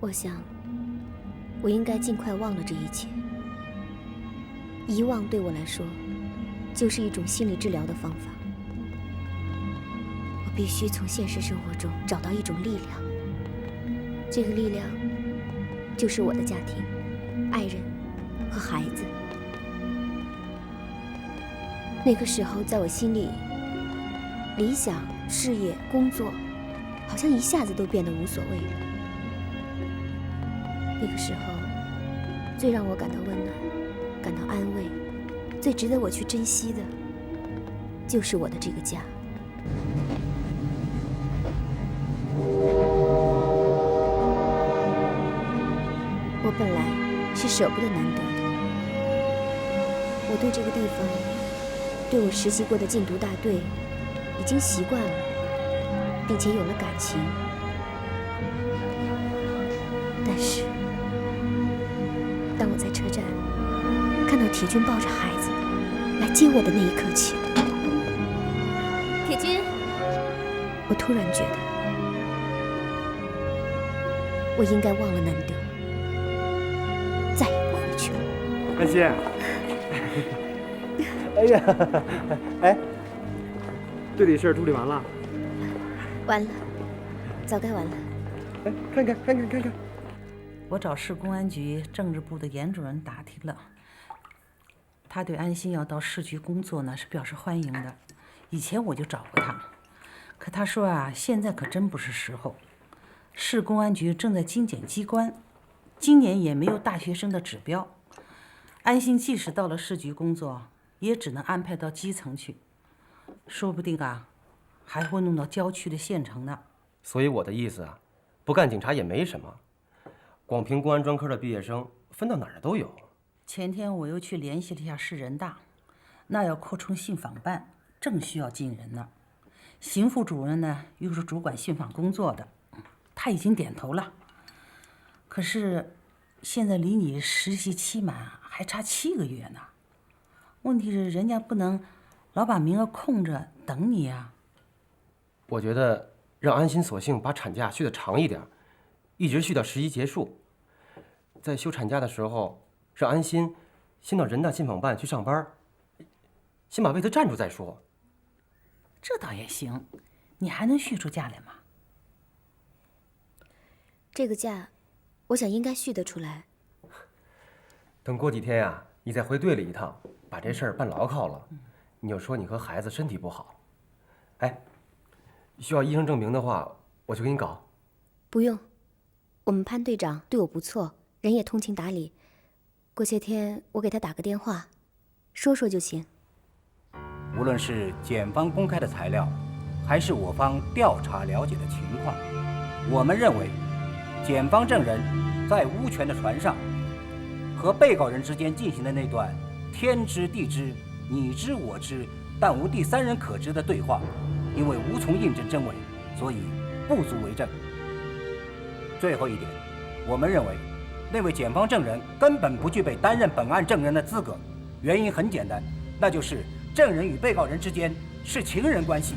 我想，我应该尽快忘了这一切。遗忘对我来说，就是一种心理治疗的方法。我必须从现实生活中找到一种力量，这个力量就是我的家庭、爱人和孩子。那个时候，在我心里，理想、事业、工作，好像一下子都变得无所谓了。那个时候，最让我感到温暖、感到安慰、最值得我去珍惜的，就是我的这个家。我本来是舍不得难得的，我对这个地方，对我实习过的禁毒大队，已经习惯了，并且有了感情。但是，当我在车站看到铁军抱着孩子来接我的那一刻起，铁军，我突然觉得，我应该忘了难得，再也不回去了。安心，哎呀，哎，队里事儿处理完了？完了，早该完了。哎，看。我找市公安局政治部的严主任打听了，他对安心要到市局工作呢是表示欢迎的。以前我就找过他，可他说啊，现在可真不是时候。市公安局正在精简机关，今年也没有大学生的指标。安心即使到了市局工作，也只能安排到基层去，说不定啊，还会弄到郊区的县城呢。所以我的意思啊，不干警察也没什么。广平公安专科的毕业生分到哪儿都有。前天我又去联系了一下市人大，那要扩充信访办，正需要进人呢。邢副主任呢，又是主管信访工作的，他已经点头了。可是现在离你实习期满还差7个月呢。问题是人家不能老把名额空着等你啊。我觉得让安心索性把产假续得长一点，一直续到实习结束。在休产假的时候，让安心先到人大信访办去上班，先把位子站住再说。这倒也行，你还能续出假来吗？这个假，我想应该续得出来。等过几天呀，你再回队里一趟，把这事儿办牢靠了，你就说你和孩子身体不好。哎，需要医生证明的话，我去给你搞。不用，我们潘队长对我不错，人也通情达理。过些天我给他打个电话，说说就行。无论是检方公开的材料，还是我方调查了解的情况，我们认为，检方证人在乌泉的船上和被告人之间进行的那段天知地知、你知我知，但无第三人可知的对话，因为无从印证真伪，所以不足为证。最后一点，我们认为那位检方证人根本不具备担任本案证人的资格，原因很简单，那就是证人与被告人之间是情人关系。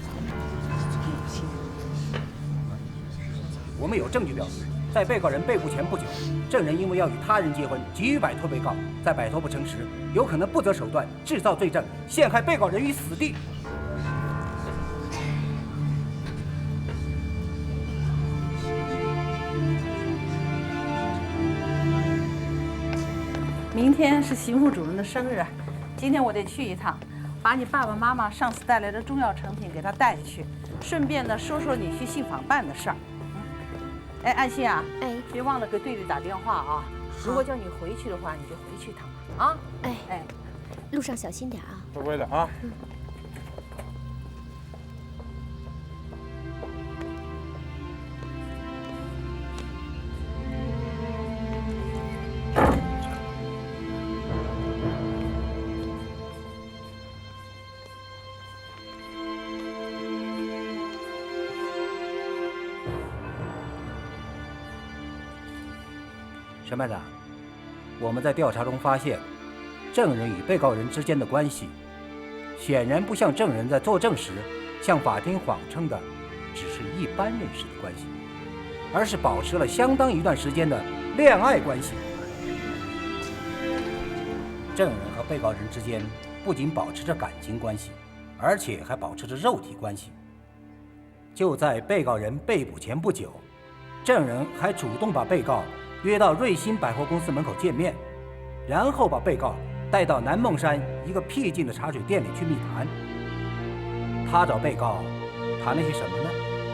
我们有证据表明，在被告人被捕前不久，证人因为要与他人结婚，急于摆脱被告，在摆脱不成时，有可能不择手段制造罪证，陷害被告人于死地。明天是邢副主任的生日，今天我得去一趟，把你爸爸妈妈上次带来的中药成品给他带去，顺便呢说说你去信访办的事儿。哎，安心啊，别忘了给队里打电话啊。如果叫你回去的话，你就回去一趟吧。啊，路上小心点啊。乖乖的啊。审判长，我们在调查中发现，证人与被告人之间的关系，显然不像证人在作证时向法庭谎称的只是一般认识的关系，而是保持了相当一段时间的恋爱关系。证人和被告人之间不仅保持着感情关系，而且还保持着肉体关系。就在被告人被捕前不久，证人还主动把被告约到瑞鑫百货公司门口见面，然后把被告带到南孟山一个僻静的茶水店里去密谈。他找被告谈了些什么呢？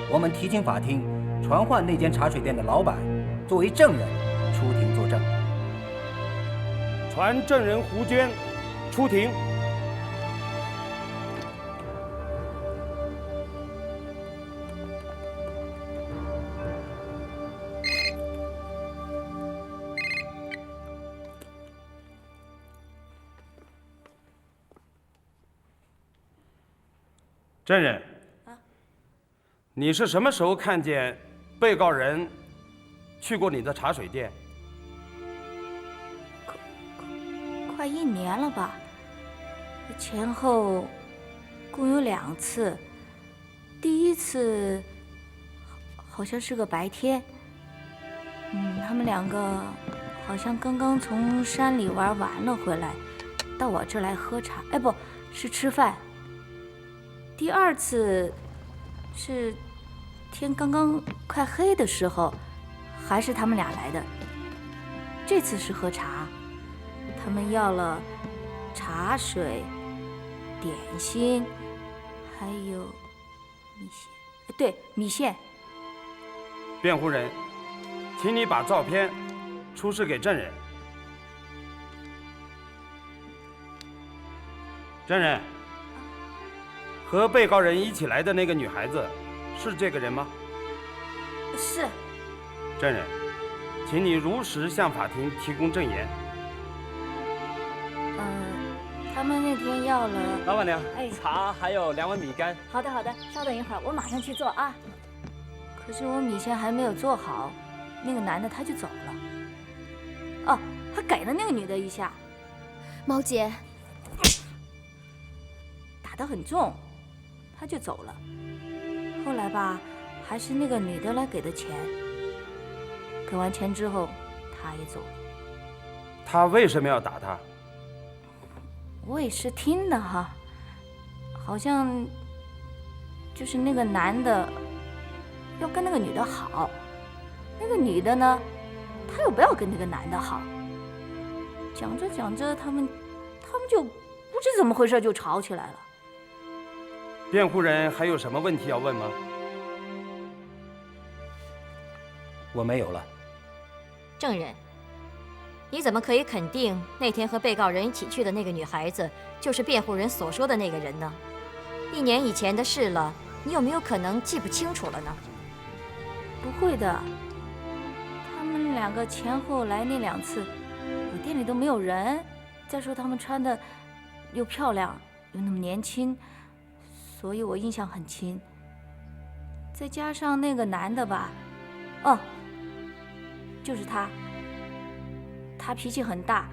我们提请法庭传唤那间茶水店的老板作为证人出庭作证。传证人胡娟出庭。证人，你是什么时候看见被告人去过你的茶水店？快1年了吧，前后共有2次。第一次好像是个白天，他们2个好像刚刚从山里玩完了回来，到我这儿来喝茶，哎，不是吃饭。第2次是天刚刚快黑的时候，还是他们俩来的。这次是喝茶，他们要了茶水、点心，还有米线，对，米线。辩护人，请你把照片出示给证人。证人，和被告人一起来的那个女孩子是这个人吗？是。证人，请你如实向法庭提供证言。他们那天要了。老板娘，哎，茶还有2碗米干。好的好的，稍等一会儿，我马上去做啊。可是我米线还没有做好，那个男的他就走了。哦，还给了那个女的一下。毛姐，打得很重，他就走了。后来吧，还是那个女的来给的钱。给完钱之后，他也走了。他为什么要打他？我也是听的哈，好像就是那个男的要跟那个女的好，那个女的呢，她又不要跟那个男的好。讲着讲着，他们就不知怎么回事就吵起来了。辩护人还有什么问题要问吗？我没有了。证人，你怎么可以肯定那天和被告人一起去的那个女孩子就是辩护人所说的那个人呢？1年以前的事了，你有没有可能记不清楚了呢？不会的，他们2个前后来那2次，我店里都没有人。再说他们穿的又漂亮又那么年轻，所以我印象很清。再加上那个男的吧，哦，就是他脾气很大，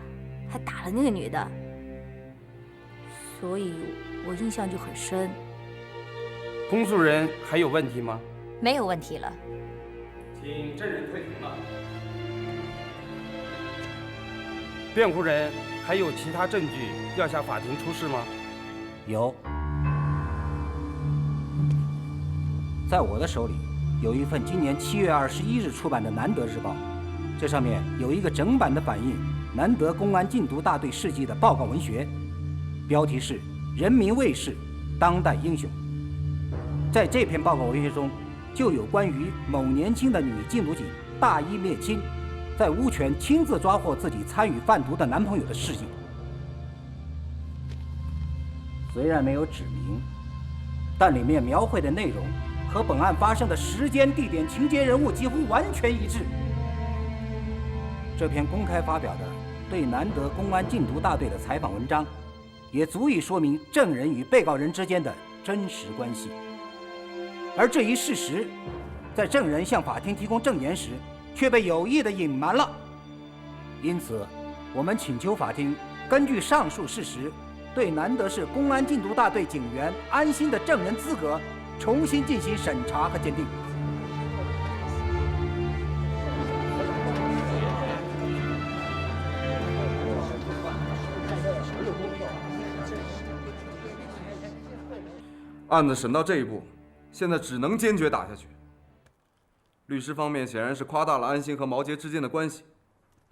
还打了那个女的，所以我印象就很深。公诉人还有问题吗？没有问题了。请证人退庭了。辩护人还有其他证据要向法庭出示吗？有，在我的手里有一份今年7月21日出版的《南德日报》，这上面有一个整版的反映南德公安禁毒大队事迹的报告文学，标题是《人民卫士，当代英雄》。在这篇报告文学中，就有关于某年轻的女禁毒警大义灭亲，在乌泉亲自抓获自己参与贩毒的男朋友的事迹。虽然没有指明，但里面描绘的内容和本案发生的时间、地点、情节、人物几乎完全一致。这篇公开发表的对南德公安禁毒大队的采访文章，也足以说明证人与被告人之间的真实关系。而这一事实，在证人向法庭提供证言时，却被有意地隐瞒了。因此，我们请求法庭根据上述事实，对南德市公安禁毒大队警员安心的证人资格重新进行审查和鉴定。案子审到这一步，现在只能坚决打下去。律师方面显然是夸大了安心和毛杰之间的关系，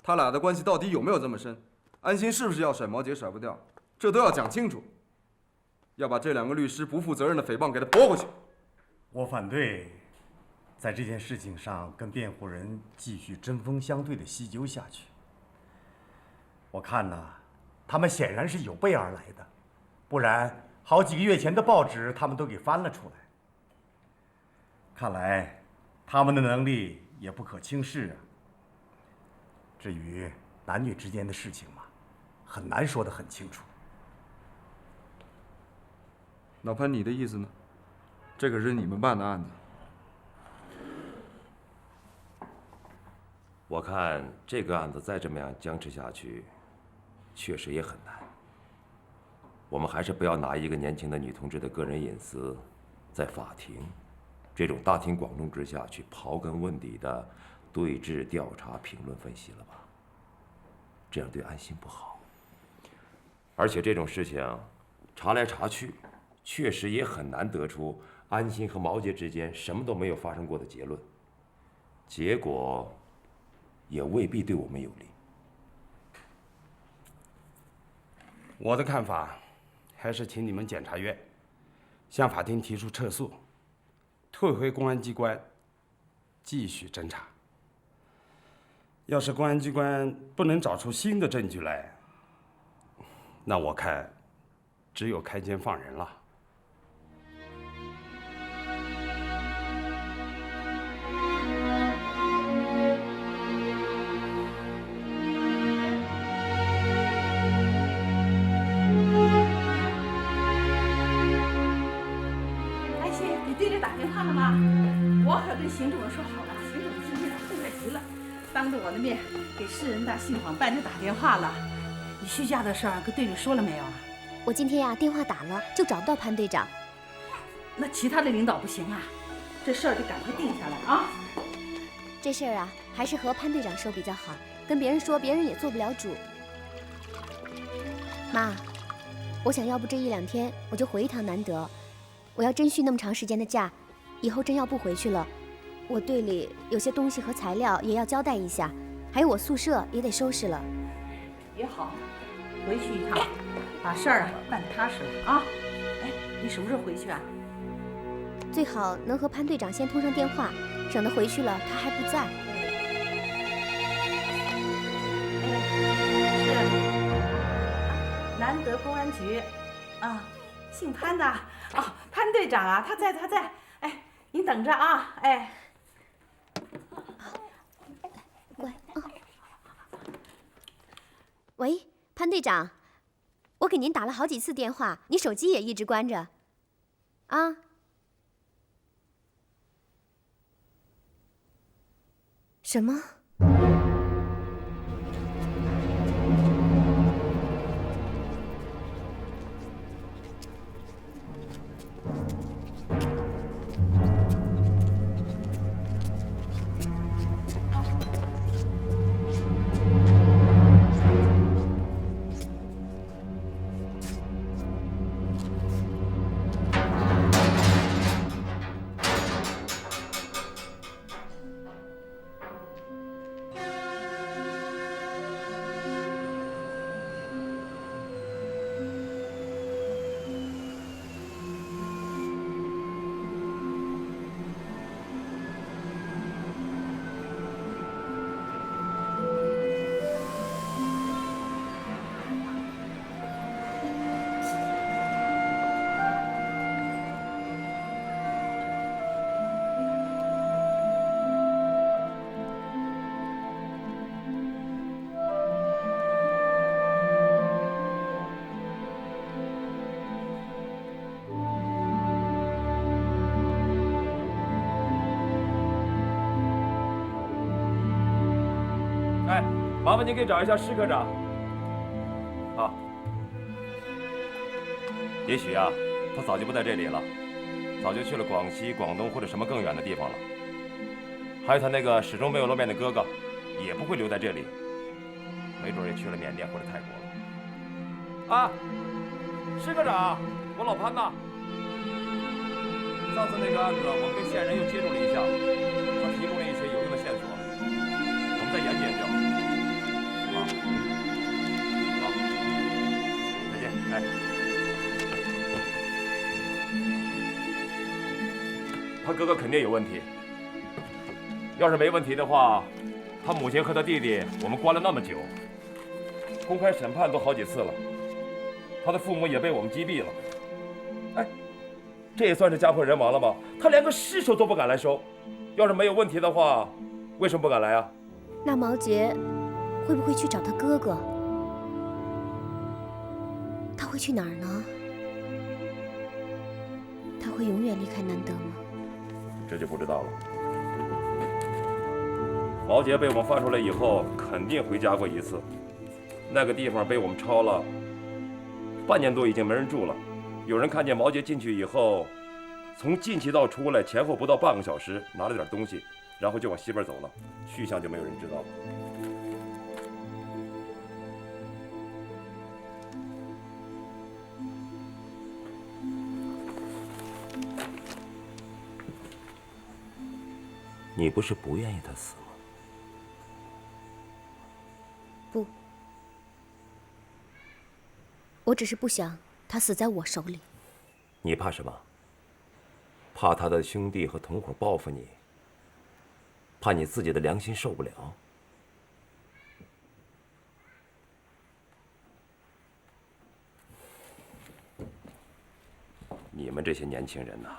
他俩的关系到底有没有这么深？安心是不是要甩毛杰甩不掉？这都要讲清楚，要把这2个律师不负责任的诽谤给他驳回去。我反对在这件事情上跟辩护人继续针锋相对的细究下去。我看呢，他们显然是有备而来的，不然好几个月前的报纸他们都给翻了出来。看来他们的能力也不可轻视啊。至于男女之间的事情嘛，很难说得很清楚。老潘，你的意思呢？这可是你们办的案子。我看这个案子再这么样僵持下去，确实也很难。我们还是不要拿一个年轻的女同志的个人隐私，在法庭这种大庭广众之下去刨根问底的对质、调查、评论、分析了吧？这样对安心不好。而且这种事情查来查去，确实也很难得出安心和毛杰之间什么都没有发生过的结论，结果也未必对我们有利。我的看法，还是请你们检察院向法庭提出撤诉，退回公安机关继续侦查。要是公安机关不能找出新的证据来，那我看只有开监放人了。安心，给队里打电话了吗？我可跟邢主任说好了，邢主任今天痛快极了，当着我的面给市人大信访办就打电话了。你休假的事儿跟队里说了没有啊？我今天呀电话打了，就找不到潘队长。那其他的领导不行啊，这事儿得赶快定下来啊。这事儿啊，还是和潘队长说比较好，跟别人说，别人也做不了主。妈，我想要不这1、2天我就回一趟南德，我要真续那么长时间的假，以后真要不回去了，我队里有些东西和材料也要交代一下，还有我宿舍也得收拾了。也好，回去一趟，把事儿办踏实了啊。哎，你什么时候回去啊？最好能和潘队长先通上电话，省得回去了他还不在。是南德公安局啊，姓潘的啊，潘队长啊，他在，哎，你等着啊，哎。乖啊。喂，潘队长，我给您打了好几次电话，你手机也一直关着，啊？什么？麻烦您给找一下施科长。好，也许啊，他早就不在这里了，早就去了广西、广东或者什么更远的地方了。还有他那个始终没有露面的哥哥，也不会留在这里，没准也去了缅甸或者泰国了。啊，施科长，我老潘呐。上次那个案子，我们跟线人又接触了一下，他提供了一些有用的线索，我们再研究研究。好，再见，哎。他哥哥肯定有问题，要是没问题的话，他母亲和他弟弟我们关了那么久，公开审判都好几次了，他的父母也被我们击毙了。哎。这也算是家破人亡了吗？他连个尸首都不敢来收，要是没有问题的话，为什么不敢来啊？那毛杰会不会去找他哥哥？他会去哪儿呢？他会永远离开南德吗？这就不知道了。毛杰被我们放出来以后，肯定回家过一次。那个地方被我们抄了半年多，已经没人住了。有人看见毛杰进去以后，从进去到出来前后不到半个小时，拿了点东西，然后就往西边走了，去向就没有人知道了。你不是不愿意他死吗？不，我只是不想他死在我手里。你怕什么？怕他的兄弟和同伙报复你？怕你自己的良心受不了？你们这些年轻人呐，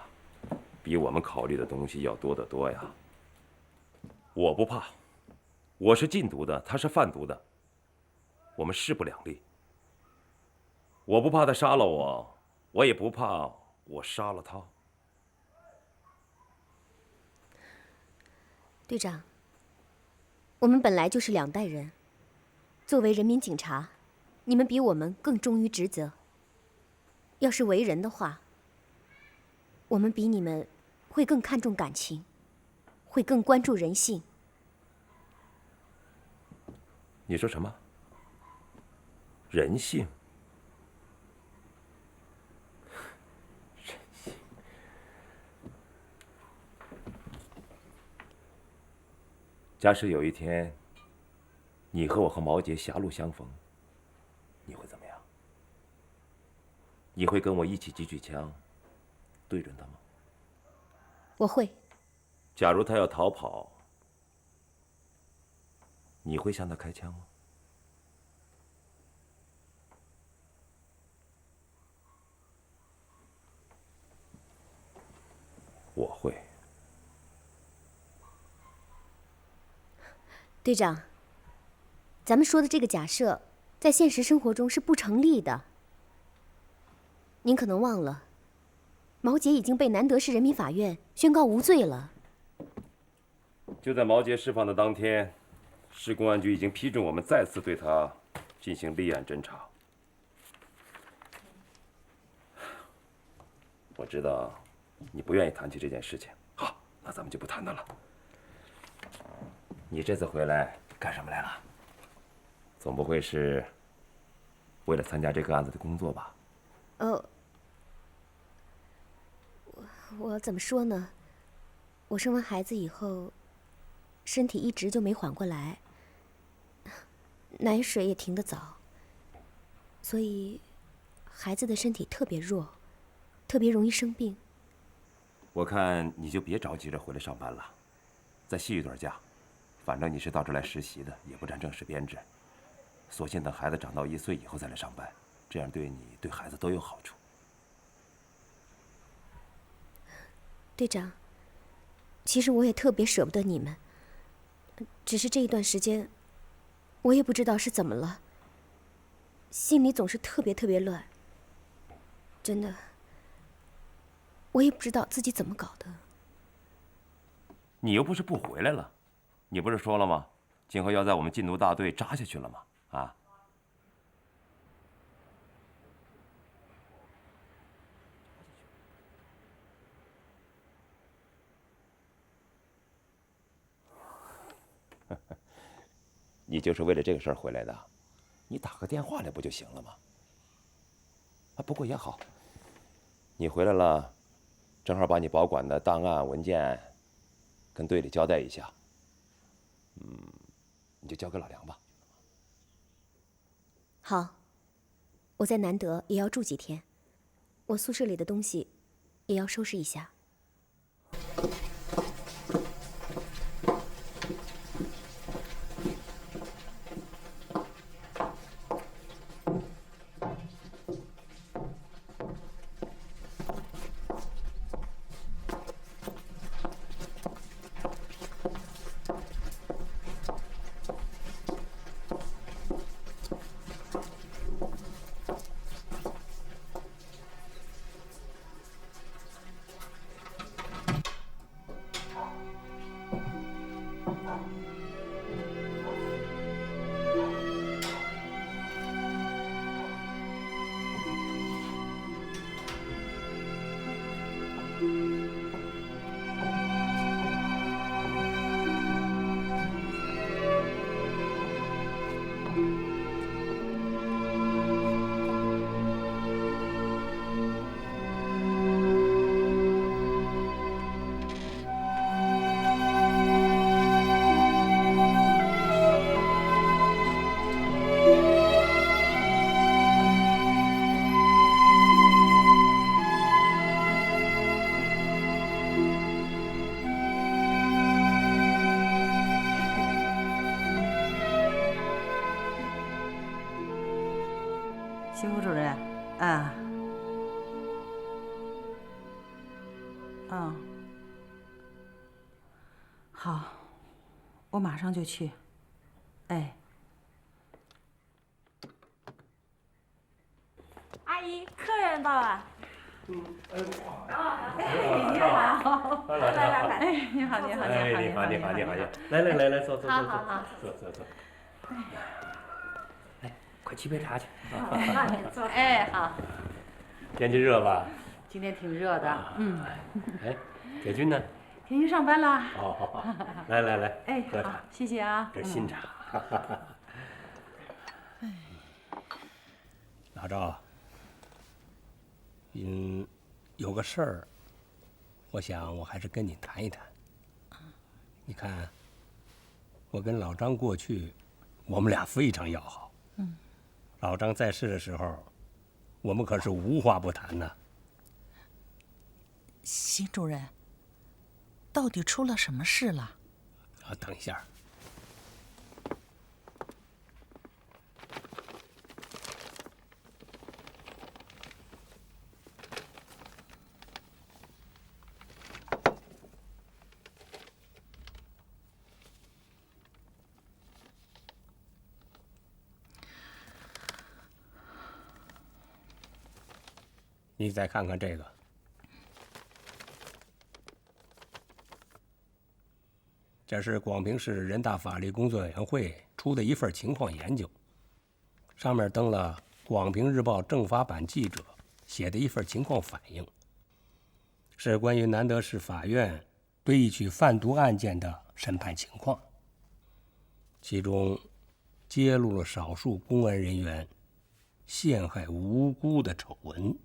比我们考虑的东西要多得多呀。我不怕，我是禁毒的，他是贩毒的，我们势不两立。我不怕他杀了我，我也不怕我杀了他。队长，我们本来就是两代人，作为人民警察，你们比我们更忠于职责。要是为人的话，我们比你们会更看重感情，会更关注人性。你说什么？人性？人性？假使有一天，你和我和毛杰狭路相逢，你会怎么样？你会跟我一起举起枪，对准他吗？我会。假如他要逃跑，你会向他开枪吗？我会。队长，咱们说的这个假设，在现实生活中是不成立的。您可能忘了，毛杰已经被南德市人民法院宣告无罪了。就在毛杰释放的当天，市公安局已经批准我们再次对他进行立案侦查。我知道你不愿意谈起这件事情，好，那咱们就不谈它了。你这次回来干什么来了？总不会是为了参加这个案子的工作吧？我怎么说呢？我生完孩子以后，身体一直就没缓过来，奶水也停得早，所以孩子的身体特别弱，特别容易生病。我看你就别着急着回来上班了，再续一段假。反正你是到这儿来实习的，也不占正式编制，索性等孩子长到1岁以后再来上班，这样对你对孩子都有好处。队长，其实我也特别舍不得你们，只是这一段时间，我也不知道是怎么了，心里总是特别乱。真的，我也不知道自己怎么搞的。你又不是不回来了，你不是说了吗？今后要在我们禁毒大队扎下去了吗？啊？你就是为了这个事儿回来的？你打个电话来不就行了吗？啊，不过也好，你回来了，正好把你保管的档案文件跟队里交代一下。你就交给老梁吧。好，我在南德也要住几天，我宿舍里的东西也要收拾一下。徐副主任，啊，好，我马上就去。哎，阿姨，客人到了。你好，来，哎，你好，来，坐，好，坐。来，快沏杯茶去。坐。哎，好。天气热吧？今天挺热的，哎，铁军呢？铁军上班了。好，来，哎，喝茶，好，谢谢啊。这新茶。老赵，有个事儿，我想我还是跟你谈一谈。你看，我跟老张过去，我们俩非常要好。老张在世的时候，我们可是无话不谈呢。邢主任，到底出了什么事了？等一下。你再看看这个，这是广平市人大法律工作委员会出的一份情况研究，上面登了广平日报政法版记者写的一份情况反映，是关于南德市法院对一起贩毒案件的审判情况，其中揭露了少数公安人员陷害无辜的丑闻。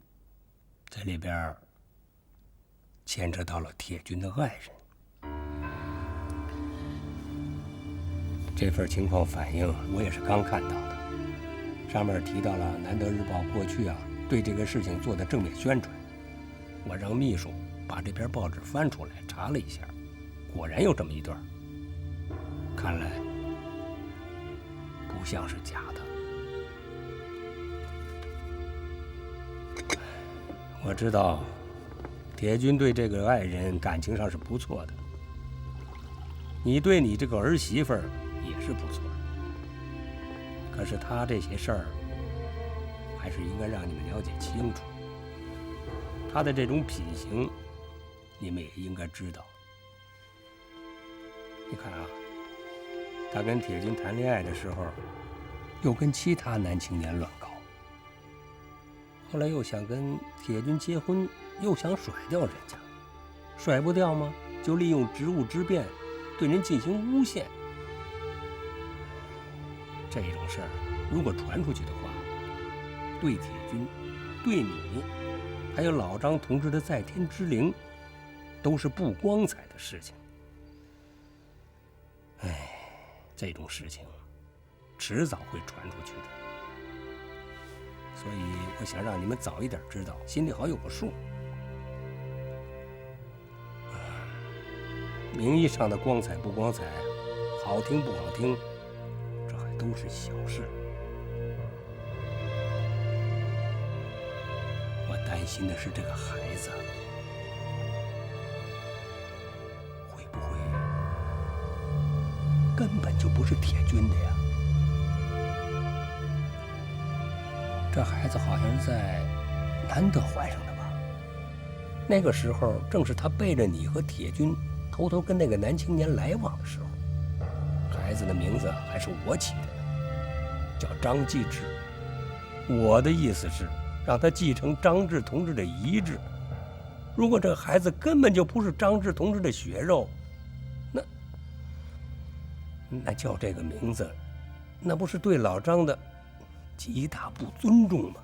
这里边牵扯到了铁军的爱人。这份情况反映我也是刚看到的，上面提到了南德日报过去对这个事情做的正面宣传。我让秘书把这篇报纸翻出来查了一下，果然有这么一段，看来不像是假的。我知道，铁军对这个爱人感情上是不错的，你对你这个儿媳妇儿也是不错。可是他这些事儿，还是应该让你们了解清楚。他的这种品行，你们也应该知道。你看他跟铁军谈恋爱的时候，又跟其他男青年乱搞。后来又想跟铁军结婚，又想甩掉人家，甩不掉吗？就利用职务之便，对人进行诬陷。这种事儿如果传出去的话，对铁军、对你，还有老张同志的在天之灵，都是不光彩的事情。哎，这种事情迟早会传出去的，所以我想让你们早一点知道，心里好有个数。名义上的光彩不光彩，好听不好听，这还都是小事。我担心的是这个孩子会不会根本就不是铁军的呀？这孩子好像是在难得怀上的吧？那个时候正是他背着你和铁军偷偷跟那个男青年来往的时候。孩子的名字还是我起的呢，叫张继志。我的意思是让他继承张志同志的遗志。如果这个孩子根本就不是张志同志的血肉，那叫这个名字，那不是对老张的极大不尊重吗？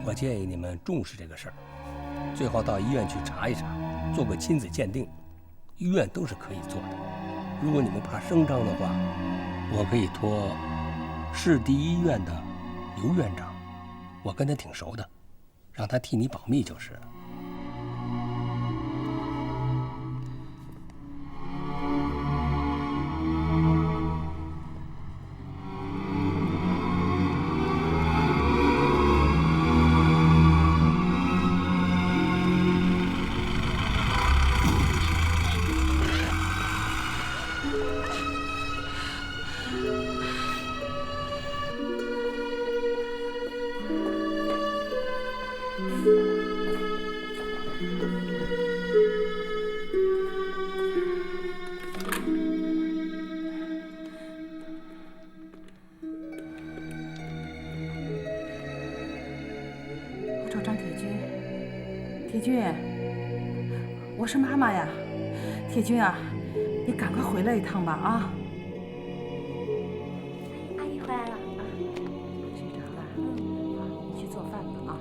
我建议你们重视这个事儿，最好到医院去查一查，做个亲子鉴定。医院都是可以做的。如果你们怕声张的话，我可以托市第一医院的刘院长，我跟他挺熟的，让他替你保密就是了。铁军，我是妈妈呀，铁军啊，你赶快回来一趟吧啊！阿姨回来了啊，睡着了，好，你去做饭吧啊。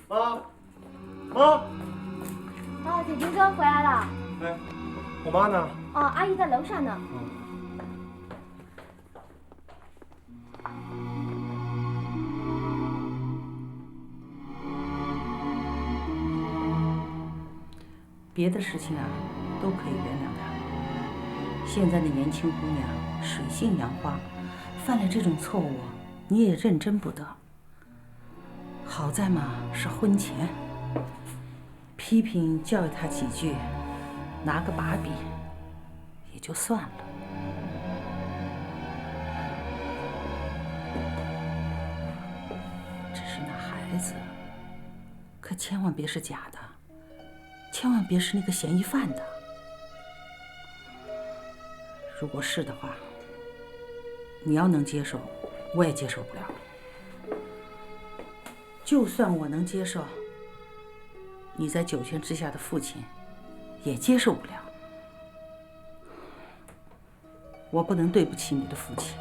妈，哦，铁军哥回来了。哎，我妈呢？哦，阿姨在楼上呢。别的事情啊，都可以原谅他。现在的年轻姑娘水性杨花，犯了这种错误，你也认真不得。好在嘛是婚前，批评教育他几句，拿个把柄，也就算了。只是那孩子，可千万别是假的，千万别是那个嫌疑犯的。如果是的话，你要能接受，我也接受不了。就算我能接受，你在九泉之下的父亲也接受不了。我不能对不起你的父亲。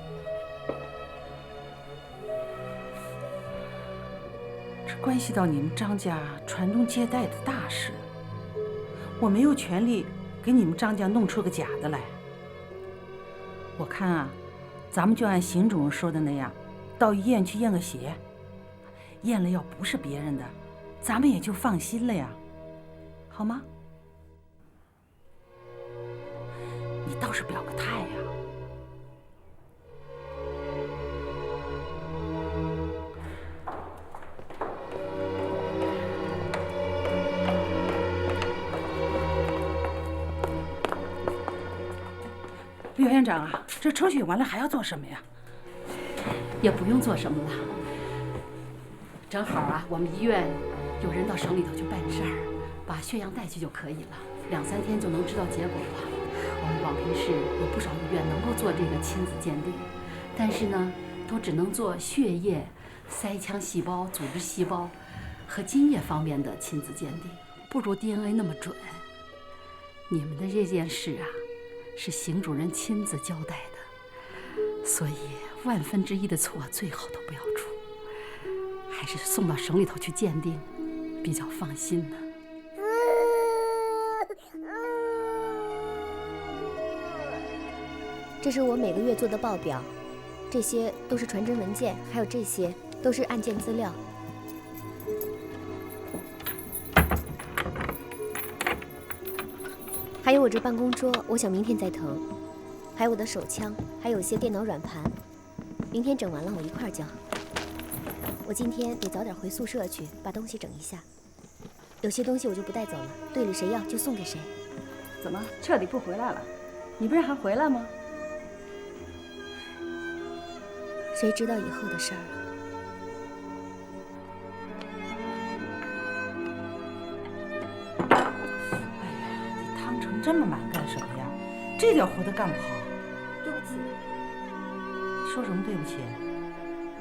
这关系到你们张家传宗接代的大事，我没有权利给你们张家弄出个假的来。我看啊，咱们就按邢主任说的那样，到医院去验个血，验了要不是别人的，咱们也就放心了呀，好吗？你倒是表个态呀！刘院长啊，这抽血完了还要做什么呀？也不用做什么了。正好啊，我们医院有人到省里头去办事儿，把血样带去就可以了，2、3天就能知道结果了。我们广平市有不少医院能够做这个亲子鉴定，但是呢，都只能做血液、腮腔细胞、组织细胞和津液方面的亲子鉴定，不如 DNA 那么准。你们的这件事啊，是邢主任亲自交代的，所以1/1000的错最好都不要出，还是送到省里头去鉴定比较放心呢。这是我每个月做的报表，这些都是传真文件，还有这些都是案件资料。还有我这办公桌，我想明天再腾。还有我的手枪，还有些电脑软盘，明天整完了我一块儿交。我今天得早点回宿舍去，把东西整一下。有些东西我就不带走了，队里谁要就送给谁。怎么彻底不回来了？你不是还回来吗？谁知道以后的事儿啊？这么忙干什么呀？这点活都干不好。对不起。说什么对不起？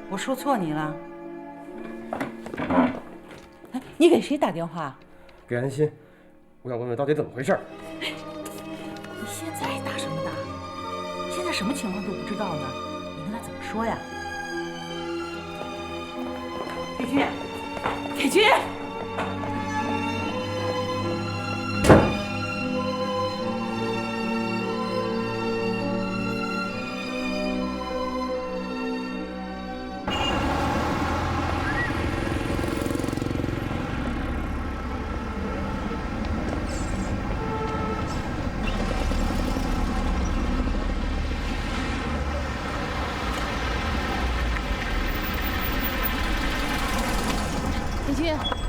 我说错你了？哎，你给谁打电话？给安心，我想问问到底怎么回事。你现在打什么打？现在什么情况都不知道呢，你跟他怎么说呀？铁军，铁军！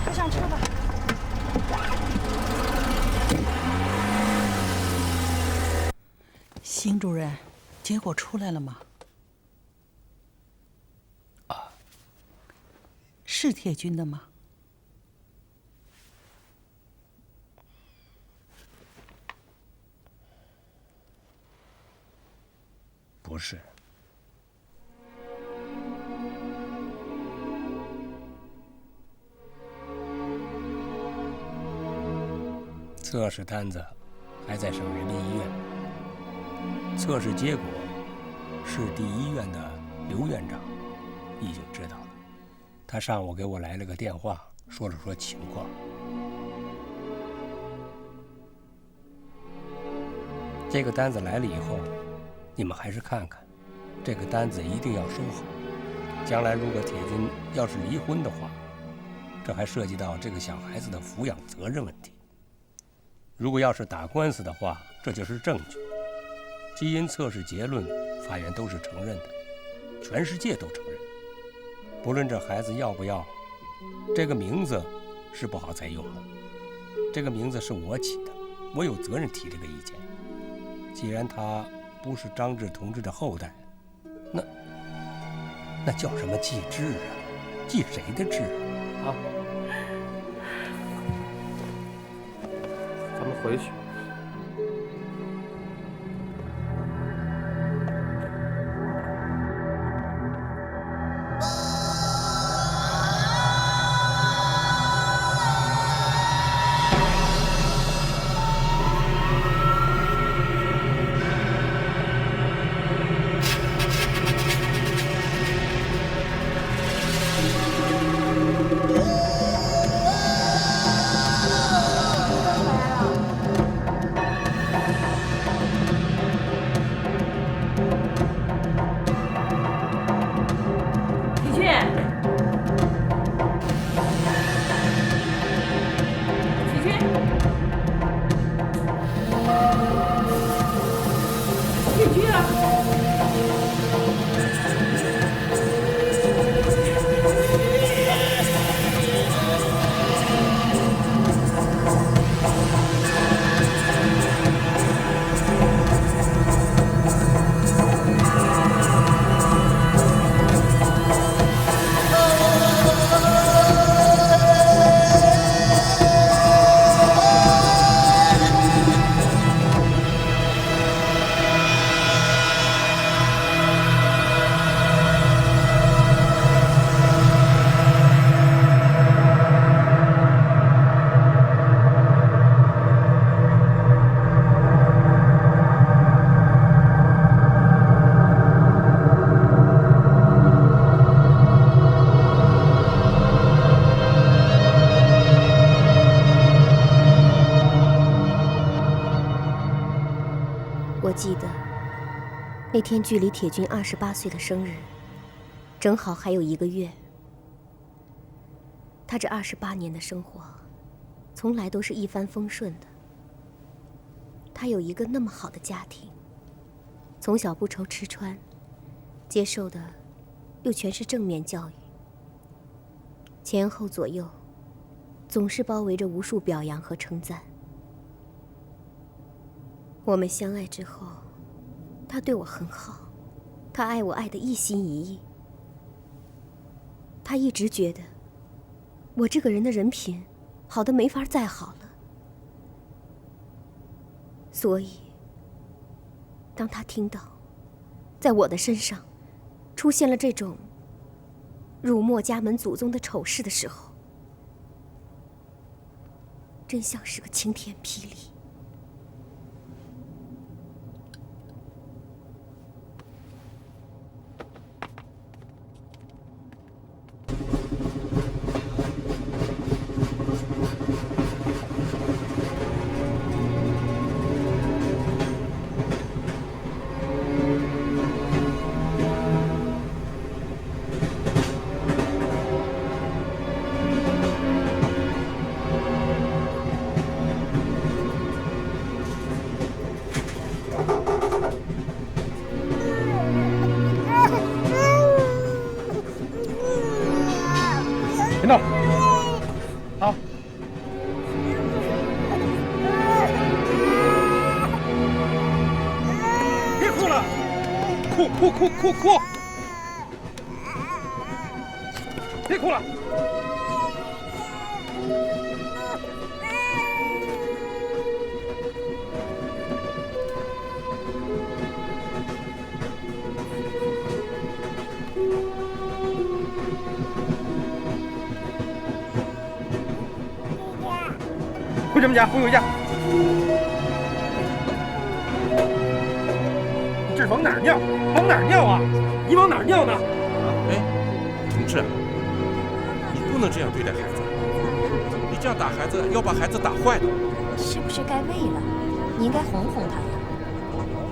快上车吧。邢主任，结果出来了吗？是铁军的吗？不是。测试单子还在省人民医院，测试结果市第医院的刘院长已经知道了。他上午给我来了个电话，说了说情况。这个单子来了以后，你们还是看看，这个单子一定要收好。将来如果铁军要是离婚的话，这还涉及到这个小孩子的抚养责任问题。如果要是打官司的话，这就是证据。基因测试结论，法院都是承认的，全世界都承认。不论这孩子要不要，这个名字是不好再用了。这个名字是我起的，我有责任提这个意见。既然他不是张志同志的后代，那叫什么继志啊？继谁的志啊？咱们回去。记得，那天距离铁军28岁的生日，正好还有1个月。他这28年的生活，从来都是一帆风顺的。他有一个那么好的家庭，从小不愁吃穿，接受的又全是正面教育，前后左右总是包围着无数表扬和称赞。我们相爱之后，他对我很好，他爱我爱得一心一意。他一直觉得我这个人的人品好得没法再好了，所以当他听到在我的身上出现了这种辱没家门祖宗的丑事的时候，真像是个晴天霹雳。别闹！好。别哭了，哭！别哭了。回什么家？回家！这是往哪儿尿？往哪儿尿啊？你往哪儿尿呢？哎，同志，你不能这样对待孩子，你这样打孩子要把孩子打坏的。是不是该喂了？你应该哄哄他呀。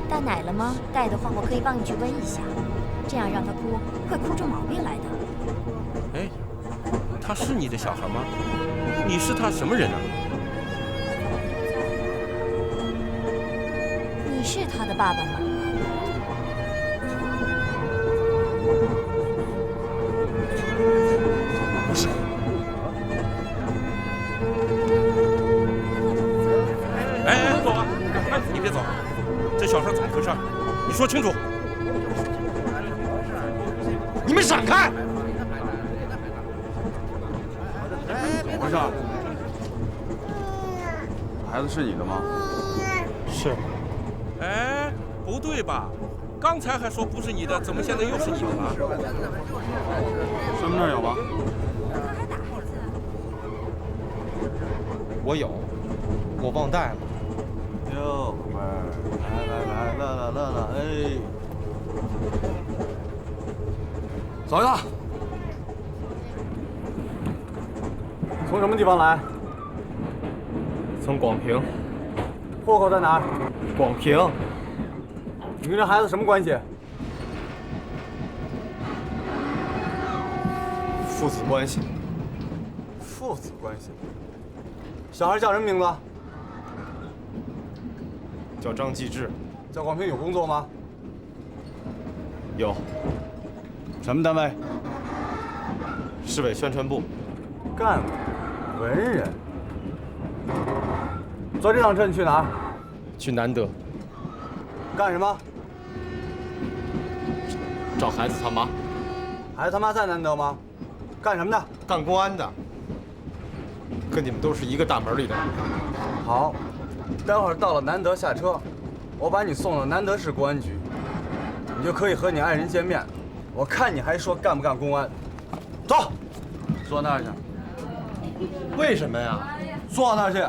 带奶了吗？带的话，我可以帮你去喂一下，这样让他哭，会哭出毛病来的。哎，他是你的小孩吗？你是他什么人啊？你是他的爸爸吗？不是。哎，走啊！你别走，这小事怎么回事？你说清楚。你们闪开！怎么回事？孩子是你的吗？是。哎，不对吧？刚才还说不是你的，怎么现在又是你的了？身份证有吗？我有，我忘带了。哟，宝贝儿，来，乐，哎，走一趟。从什么地方来？从广平。户口在哪儿？广平。你跟这孩子什么关系？父子关系。父子关系。小孩叫什么名字？叫张继志。在广平有工作吗？有。什么单位？市委宣传部。干部，文人。坐这趟车你去哪儿？去南德。干什么？找孩子他妈。孩子他妈在南德吗？干什么的？干公安的。跟你们都是一个大门里的。好，待会儿到了南德下车，我把你送到南德市公安局，你就可以和你爱人见面。我看你还说干不干公安？走，坐那儿去。为什么呀？坐那儿去。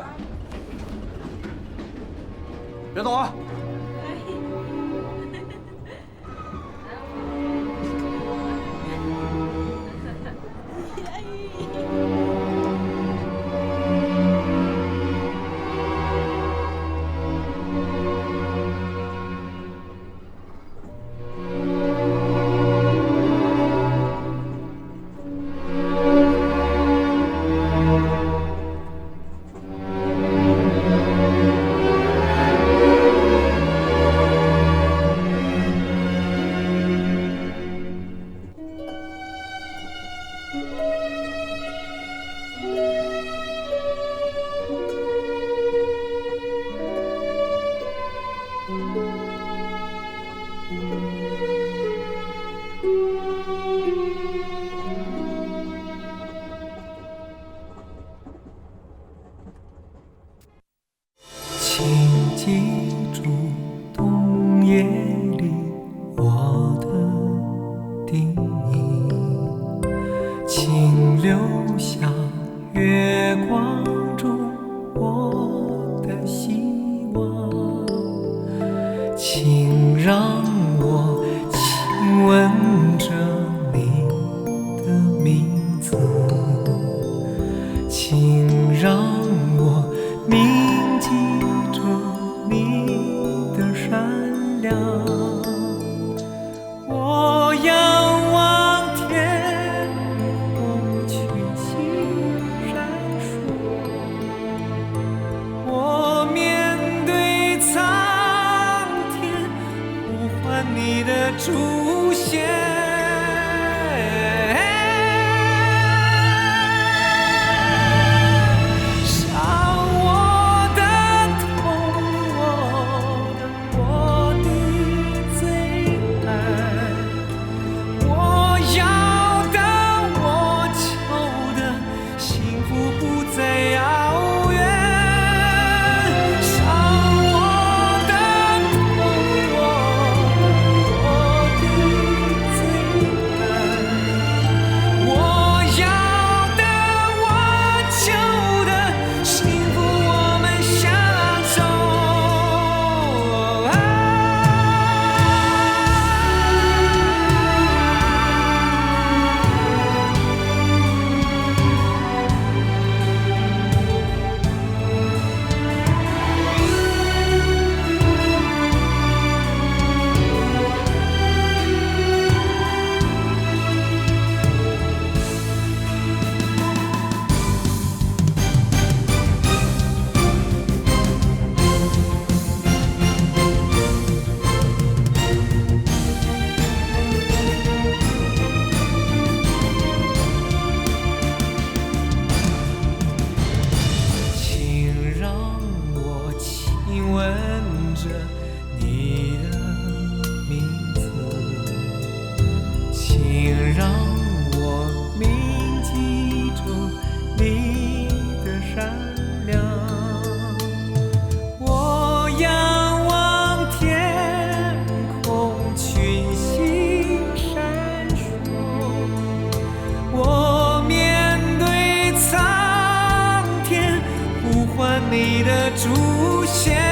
别动啊！月光中我的希望，请让我亲吻着你的名字，请让我铭记着你的善良。我仰望天空，群星闪烁，我面对苍天，呼唤你的出现。你的出现。